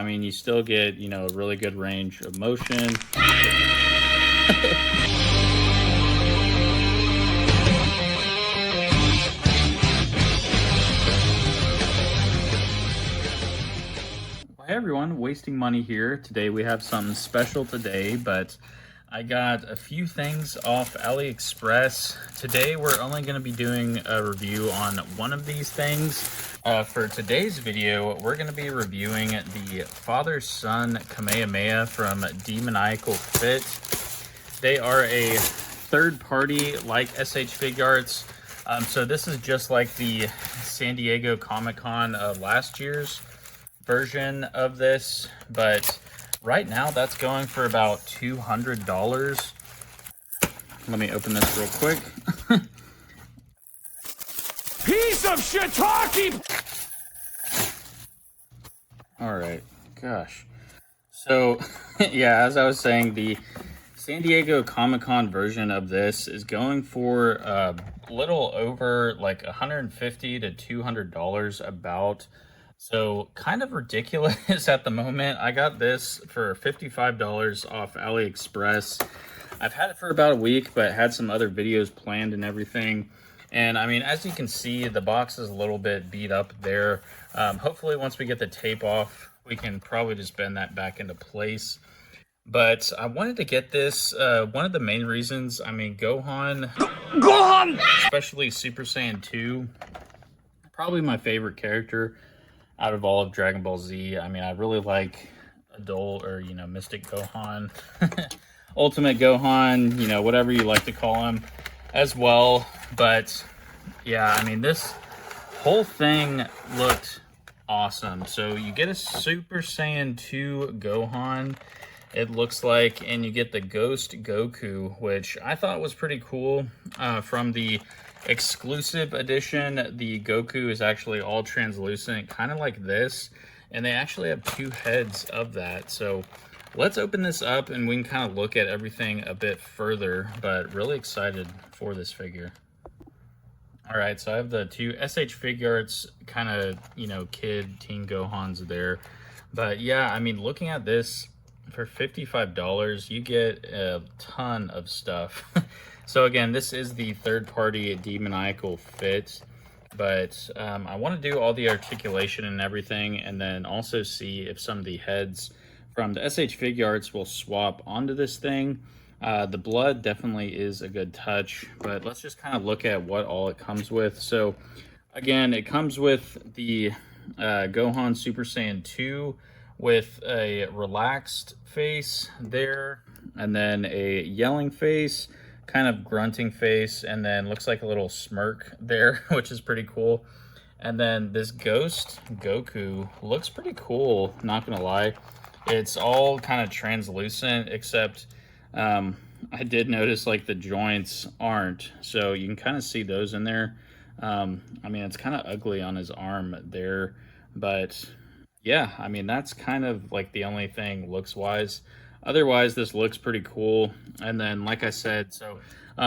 mean, you still get, you know, a really good range of motion. Hey everyone, Wasting Money here. Today we have something special today, but I got a few things off Aliexpress. Today we're only going to be doing a review on one of these things. For today's video, we're going to be reviewing the father-son Kamehameha from Demoniacal Fit. They are a third party like SH Figuarts. So this is just like the San Diego Comic-Con last year's version of this, but right now that's going for about $200. Let me open this real quick. Piece of shit talking! Alright, gosh. So, yeah, as I was saying, the San Diego Comic-Con version of this is going for a little over like $150 to $200 about. So kind of ridiculous at the moment. I got this for $55 off AliExpress. I've had it for about a week, but had some other videos planned and everything. And I mean, as you can see, the box is a little bit beat up there. Hopefully once we get the tape off, we can probably just bend that back into place. But I wanted to get this, one of the main reasons, I mean, Gohan, especially Super Saiyan 2, probably my favorite character out of all of Dragon Ball Z. I mean, I really like adult or, you know, Mystic Gohan, Ultimate Gohan, you know, whatever you like to call him as well. But yeah, I mean, this whole thing looked awesome. So you get a Super Saiyan 2 Gohan, it looks like, and you get the Ghost Goku, which I thought was pretty cool. From the exclusive edition, the Goku is actually all translucent, kind of like this, and they actually have two heads of that. So let's open this up and we can kind of look at everything a bit further, but really excited for this figure. All right, so I have the two SH Figuarts kind of, you know, kid teen Gohans there. But yeah, I mean, looking at this for $55, you get a ton of stuff. So again, this is the third-party Demoniacal Fit, but I want to do all the articulation and everything, and then also see if some of the heads from the SH Figuarts will swap onto this thing. The blood definitely is a good touch, but let's just kind of look at what all it comes with. So again, it comes with the Gohan Super Saiyan 2 with a relaxed face there, and then a yelling face, kind of grunting face, and then looks like a little smirk there, which is pretty cool. And then this Ghost Goku looks pretty cool, not gonna lie. It's all kind of translucent, except I did notice like the joints aren't, so you can kind of see those in there. I mean, it's kind of ugly on his arm there, but yeah, I mean, that's kind of like the only thing looks wise. Otherwise, this looks pretty cool. And then, like I said, so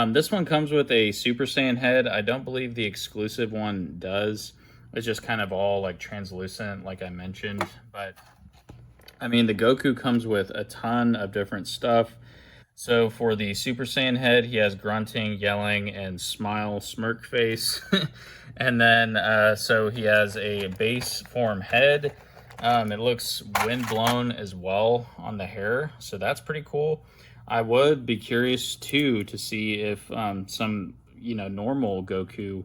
this one comes with a Super Saiyan head. I don't believe the exclusive one does. It's just kind of all like translucent, like I mentioned. But I mean, the Goku comes with a ton of different stuff. So for the Super Saiyan head, he has grunting, yelling, and smile, smirk face. And then, so he has a base form head. It looks windblown as well on the hair, so that's pretty cool. I would be curious too to see if some, you know, normal Goku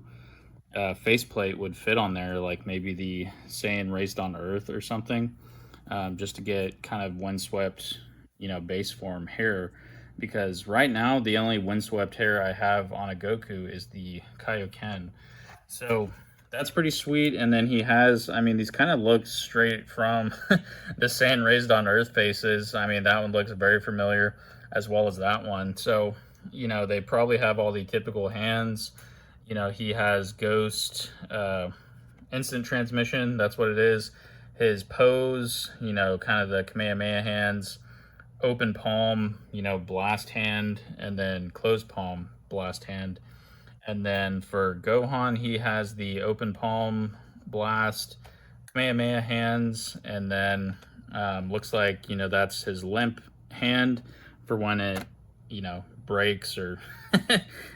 faceplate would fit on there, like maybe the Saiyan Raised on Earth or something, just to get kind of windswept, you know, base form hair. Because right now the only windswept hair I have on a Goku is the Kaioken. So that's pretty sweet. And then he has, I mean, these kind of look straight from the Saiyan Raised on Earth faces. I mean, that one looks very familiar, as well as that one. So, you know, they probably have all the typical hands. You know, he has Ghost, instant transmission, that's what it is. His pose, you know, kind of the Kamehameha hands, open palm, you know, blast hand, and then closed palm, blast hand. And then for Gohan, he has the open palm, blast, Kamehameha hands, and then Looks like, you know, that's his limp hand for when it, you know, breaks or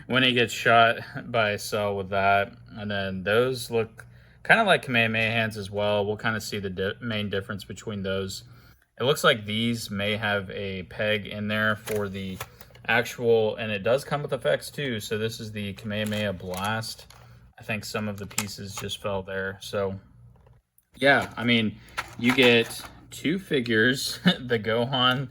when he gets shot by a cell with that. And then those look kind of like Kamehameha hands as well. We'll kind of see the main difference between those. It looks like these may have a peg in there for the actual, and it does come with effects too. So this is the Kamehameha Blast. I think some of the pieces just fell there. So yeah, I mean, you get two figures, the Gohan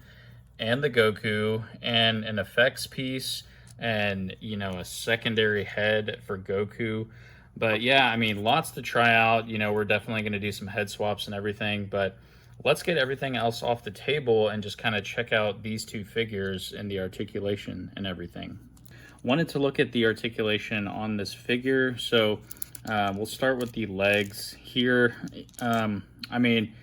and the Goku, and an effects piece, and, you know, a secondary head for Goku. But yeah, I mean, lots to try out. You know, we're definitely going to do some head swaps and everything, but let's get everything else off the table and just kind of check out these two figures and the articulation and everything. Wanted to look at the articulation on this figure, so we'll start with the legs here. I mean,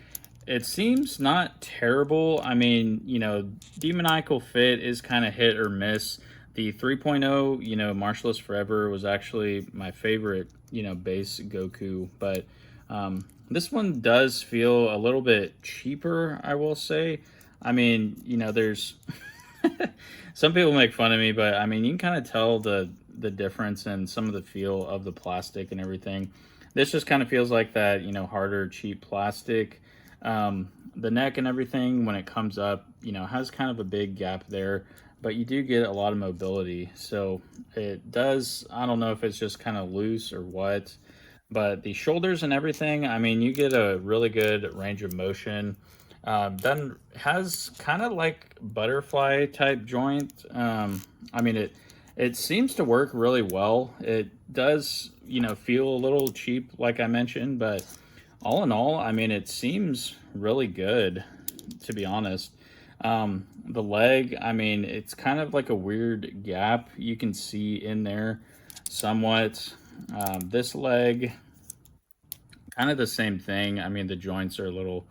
it seems not terrible. I mean, you know, Demoniacal fit is kind of hit or miss. The 3.0, you know, Martialist Forever was actually my favorite, you know, base Goku, but this one does feel a little bit cheaper, I will say. I mean, you know, there's some people make fun of me, but I mean, you can kind of tell the difference in some of the feel of the plastic and everything. This just kind of feels like that, you know, harder, cheap plastic. The neck and everything, when it comes up, you know, has kind of a big gap there, but you do get a lot of mobility. So it does, I don't know if it's just kind of loose or what, but the shoulders and everything, I mean, you get a really good range of motion. Then has kind of like butterfly type joint. I mean, it seems to work really well. It does, you know, feel a little cheap, like I mentioned, but all in all, I mean, it seems really good, to be honest. The leg, I mean, it's kind of like a weird gap you can see in there somewhat. This leg, kind of the same thing. I mean, the joints are a little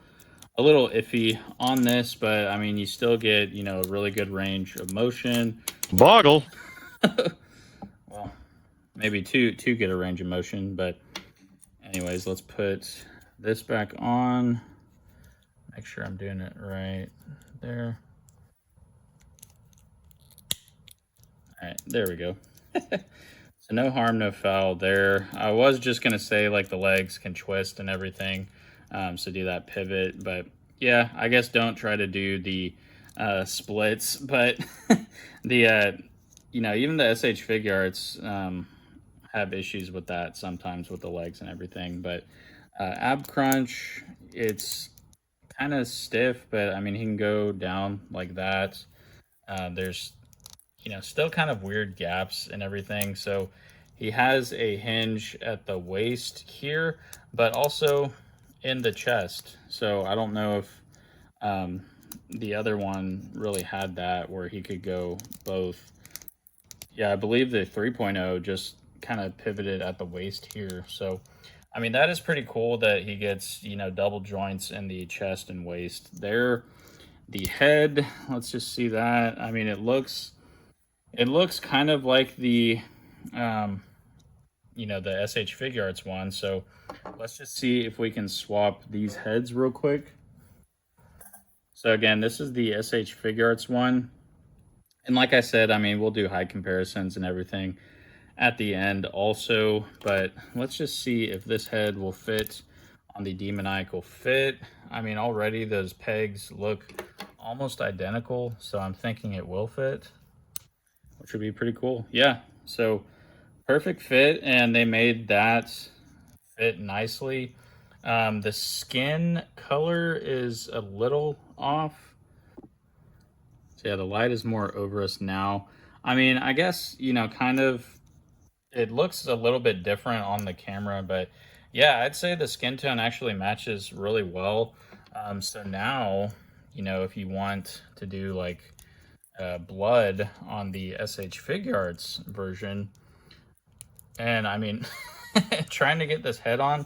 iffy on this, but I mean, you still get, you know, a really good range of motion. Boggle. Well, maybe two get a range of motion, but anyways, let's put this back on. Make sure I'm doing it right there. All right, there we go. So no harm, no foul there. I was just gonna say like the legs can twist and everything, so do that pivot. But yeah, I guess don't try to do the splits. But the you know, even the SH Figuarts have issues with that sometimes with the legs and everything. But ab crunch, it's kind of stiff, but I mean he can go down like that. There's, you know, still kind of weird gaps and everything. So he has a hinge at the waist here, but also in the chest. So I don't know if the other one really had that where he could go both. Yeah, I believe the 3.0 just kind of pivoted at the waist here. So, I mean, that is pretty cool that he gets, you know, double joints in the chest and waist there. The head, let's just see that. I mean, it looks kind of like the, you know, the SH Figuarts one. So let's just see if we can swap these heads real quick. So again, this is the SH Figuarts one. And like I said, I mean, we'll do height comparisons and everything at the end also. But let's just see if this head will fit on the Demoniacal fit. I mean, already those pegs look almost identical. So I'm thinking it will fit, which would be pretty cool. Yeah, so perfect fit, and they made that fit nicely. The skin color is a little off. So yeah, the light is more over us now. I mean, I guess, you know, kind of, it looks a little bit different on the camera, but yeah, I'd say the skin tone actually matches really well. So now, you know, if you want to do like blood on the SH Figuarts version, and I mean, trying to get this head on,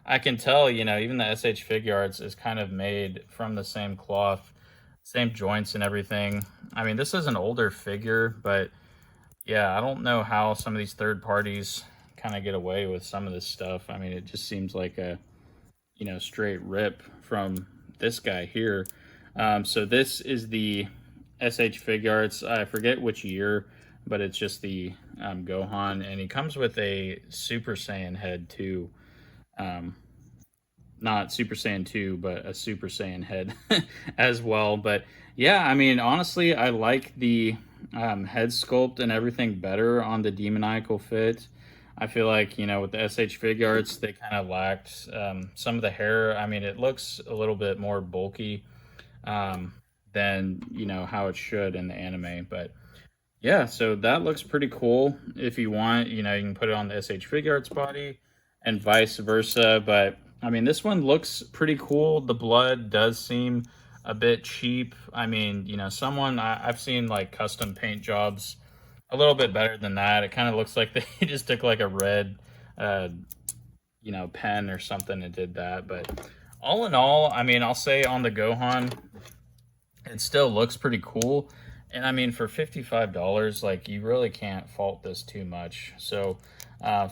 I can tell, you know, even the SH Figuarts is kind of made from the same cloth, same joints and everything. I mean, this is an older figure, but yeah, I don't know how some of these third parties kind of get away with some of this stuff. I mean, it just seems like a, you know, straight rip from this guy here. So this is the SH Figuarts. I forget which year, but it's just the Gohan, and he comes with a Super Saiyan head too. Not Super Saiyan 2, but a Super Saiyan head as well. But yeah, I mean, honestly, I like the head sculpt and everything better on the Demoniacal fit. I feel like, you know, with the SH Figuarts, they kind of lacked some of the hair. I mean, it looks a little bit more bulky than, you know, how it should in the anime. But yeah, so that looks pretty cool. If you want, you know, you can put it on the SH Figuarts body and vice versa. But I mean, this one looks pretty cool. The blood does seem a bit cheap. I mean, you know, I've seen like custom paint jobs a little bit better than that. It kind of looks like they just took like a red, you know, pen or something and did that. But all in all, I mean, I'll say on the Gohan, it still looks pretty cool. And I mean, for $55, like, you really can't fault this too much. So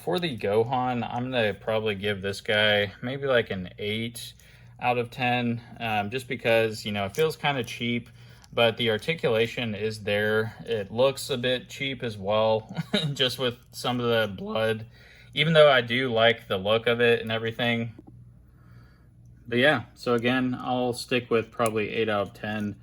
for the Gohan, I'm gonna probably give this guy maybe like an 8 out of 10, just because, you know, it feels kind of cheap, but the articulation is there. It looks a bit cheap as well, just with some of the blood, even though I do like the look of it and everything. But yeah, so again, I'll stick with probably 8 out of 10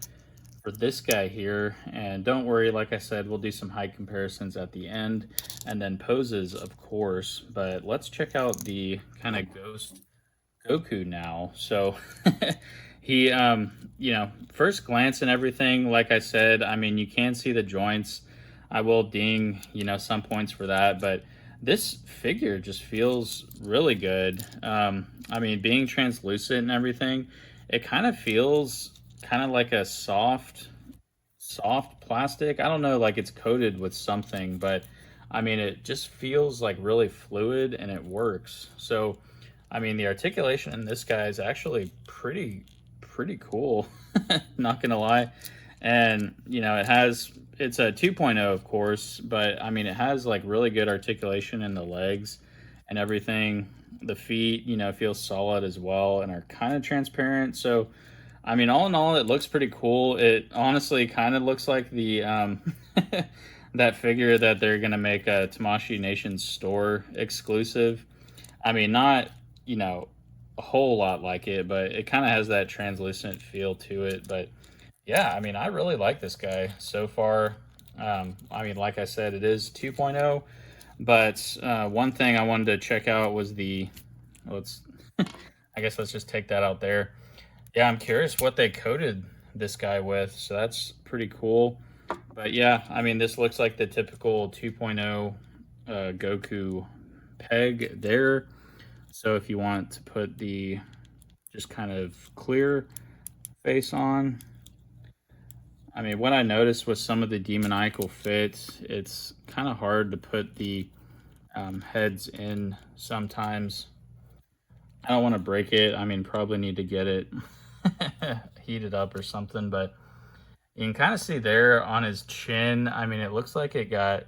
for this guy here. And don't worry, like I said, we'll do some height comparisons at the end and then poses, of course. But let's check out the kind of ghost Goku now. So he, you know, first glance and everything, like I said, I mean, you can see the joints. I will ding, you know, some points for that, but this figure just feels really good. I mean, being translucent and everything, it kind of feels kind of like a soft plastic. I don't know, like it's coated with something, but I mean, it just feels like really fluid and it works. So, I mean, the articulation in this guy is actually pretty cool, not gonna lie. And, you know, it's a 2.0, of course, but I mean, it has like really good articulation in the legs and everything. The feet, you know, feel solid as well and are kind of transparent. So, I mean, all in all, it looks pretty cool. It honestly kind of looks like the that figure that they're gonna make a Tamashii Nation store exclusive. I mean, not, you know, a whole lot like it, but it kind of has that translucent feel to it. But yeah, I mean, I really like this guy so far. I mean, like I said, it is 2.0, but one thing I wanted to check out was I guess let's just take that out there. Yeah, I'm curious what they coated this guy with, so that's pretty cool. But yeah, I mean, this looks like the typical 2.0 Goku peg there. So if you want to put the just kind of clear face on, I mean, what I noticed with some of the Demoniacal fits, it's kind of hard to put the heads in sometimes. I don't want to break it. I mean, probably need to get it heated up or something, but you can kind of see there on his chin. I mean, it looks like it got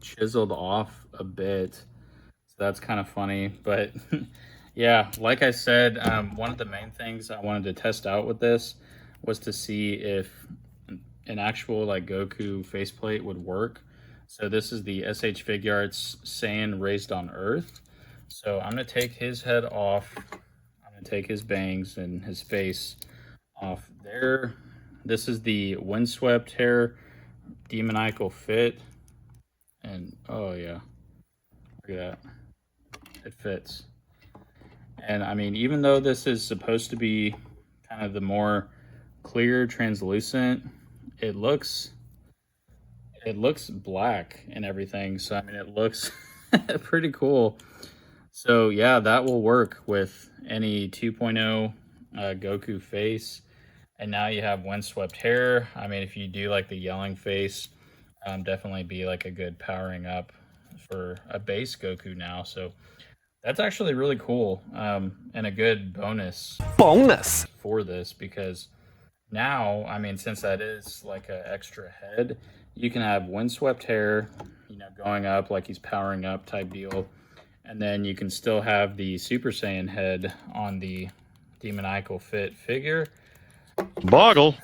chiseled off a bit. So that's kind of funny. But yeah, like I said, one of the main things I wanted to test out with this was to see if an actual like Goku faceplate would work. So this is the SH Figuarts Saiyan Raised on Earth. So I'm going to take his head off. I'm going to take his bangs and his face off there. This is the windswept hair Demoniacal fit. And oh yeah, look at that. It fits. And I mean, even though this is supposed to be kind of the more clear, translucent, it looks black and everything. So I mean, it looks pretty cool. So yeah, that will work with any 2.0 Goku face. And now you have windswept hair. I mean, if you do like the yelling face, definitely be like a good powering up for a base Goku now. So that's actually really cool, and a good bonus for this, because now, I mean, since that is like an extra head, you can have windswept hair, you know, going up like he's powering up type deal. And then you can still have the Super Saiyan head on the Demoniacal fit figure. Boggle.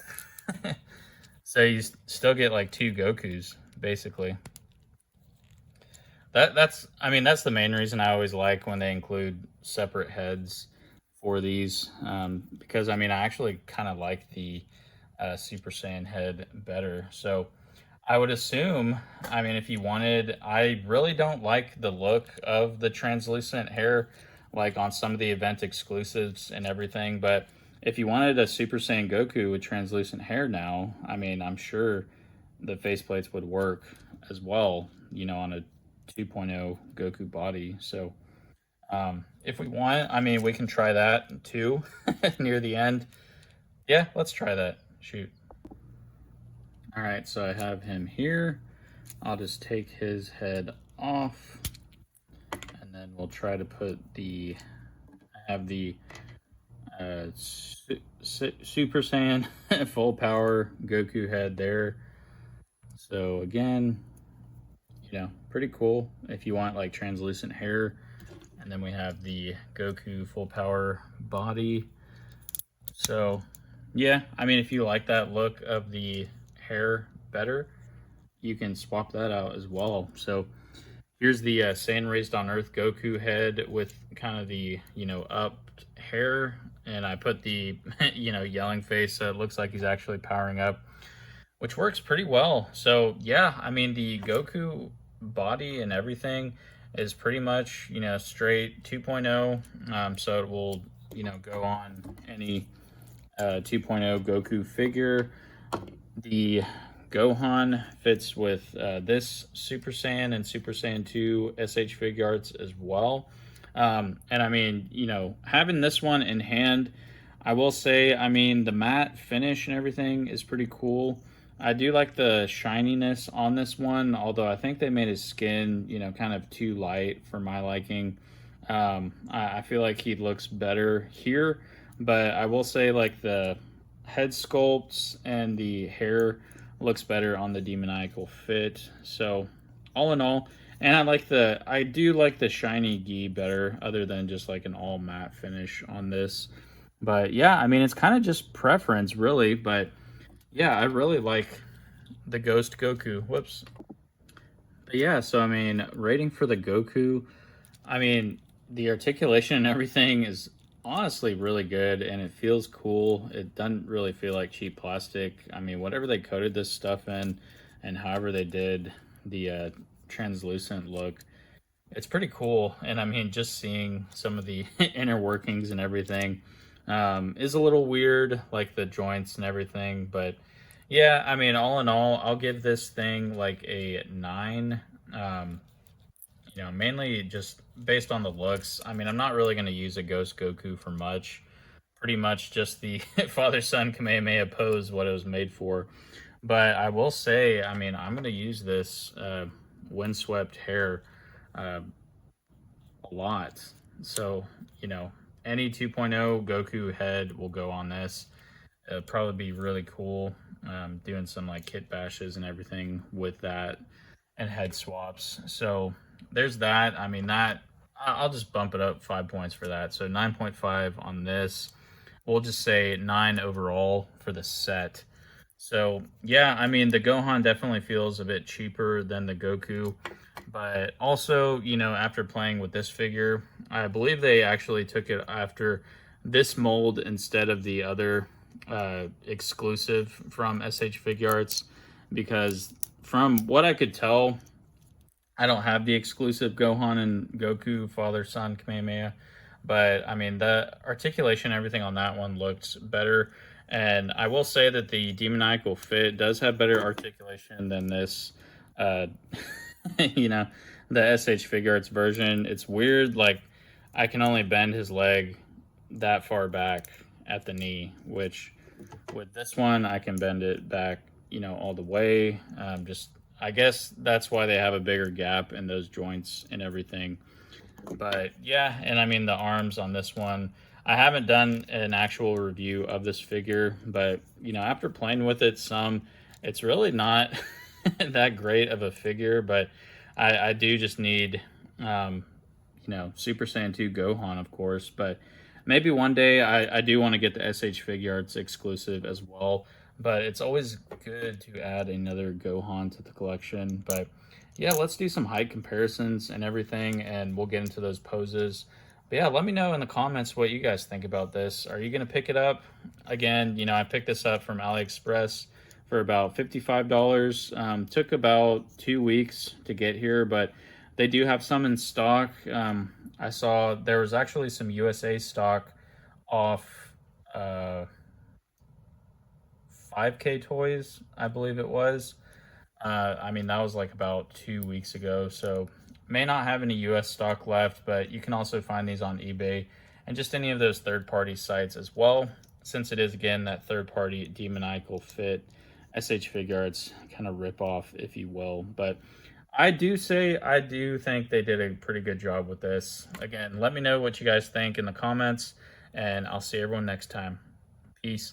So you still get like 2 Gokus, basically. That's the main reason I always like when they include separate heads for these, because I actually kind of like the Super Saiyan head better. So I would assume, if you wanted, I really don't like the look of the translucent hair, like on some of the event exclusives and everything. But if you wanted a Super Saiyan Goku with translucent hair now, I'm sure the faceplates would work as well, on a 2.0 Goku body. So if we want, we can try that too near the end. Yeah, let's try that. Shoot. All right, so I have him here. I'll just take his head off, and then we'll try to put I have the Super Saiyan full power Goku head there. So again, pretty cool if you want like translucent hair. And then we have the Goku full power body. So yeah, if you like that look of the hair better, you can swap that out as well. So here's the Saiyan Raised on Earth Goku head with kind of the, upped hair. And I put the, yelling face, so it looks like he's actually powering up, which works pretty well. So yeah, the Goku body and everything is pretty much, straight 2.0. So it will, go on any 2.0 Goku figure. The Gohan fits with this Super Saiyan and Super Saiyan 2 SH Figuarts as well. And having this one in hand, I will say, the matte finish and everything is pretty cool. I do like the shininess on this one, although I think they made his skin, kind of too light for my liking. I feel like he looks better here, but I will say like the head sculpts and the hair looks better on the Demoniacal fit. So all in all, and I do like the shiny gi better, other than just like an all matte finish on this. But yeah, it's kind of just preference really, but yeah, I really like the Ghost Goku. Whoops. But yeah, so rating for the Goku, the articulation and everything is honestly really good, and it feels cool. It doesn't really feel like cheap plastic. Whatever they coated this stuff in, and however they did the translucent look, it's pretty cool. And just seeing some of the inner workings and everything is a little weird, like the joints and everything. But yeah, all in all, I'll give this thing like a 9. Mainly just based on the looks. I'm not really going to use a Ghost Goku for much. Pretty much just the father-son Kamehameha pose, what it was made for. But I will say, I'm going to use this windswept hair a lot. So, any 2.0 Goku head will go on this. It'll probably be really cool, doing some like kit bashes and everything with that and head swaps. So there's that. I'll just bump it up 5 points for that. So 9.5 on this. We'll just say 9 overall for the set. So yeah, the Gohan definitely feels a bit cheaper than the Goku. But also, after playing with this figure, I believe they actually took it after this mold instead of the other exclusive from SH Figuarts, because from what I could tell, I don't have the exclusive Gohan and Goku father-son Kamehameha, but the articulation and everything on that one looked better. And I will say that the Demoniacal fit does have better articulation than this the SH Figuarts version. It's weird, like I can only bend his leg that far back at the knee, which with this one I can bend it back, all the way. I guess that's why they have a bigger gap in those joints and everything. But yeah, and the arms on this one, I haven't done an actual review of this figure, but after playing with it some, it's really not that great of a figure. But I do just need Super Saiyan 2 Gohan, of course. But maybe one day I do want to get the SH Figuarts exclusive as well. But it's always good to add another Gohan to the collection. But yeah, let's do some height comparisons and everything, and we'll get into those poses. But yeah, let me know in the comments what you guys think about this. Are you going to pick it up? Again, I picked this up from Aliexpress for about $55. Took about 2 weeks to get here, but they do have some in stock. I saw there was actually some USA stock off 5K Toys, I believe it was. I mean, that was like about 2 weeks ago, so may not have any US stock left, but you can also find these on eBay and just any of those third-party sites as well, since it is, again, that third-party Demoniacal fit SH Figuarts kind of rip-off, if you will. But I do think they did a pretty good job with this. Again, let me know what you guys think in the comments, and I'll see everyone next time. Peace.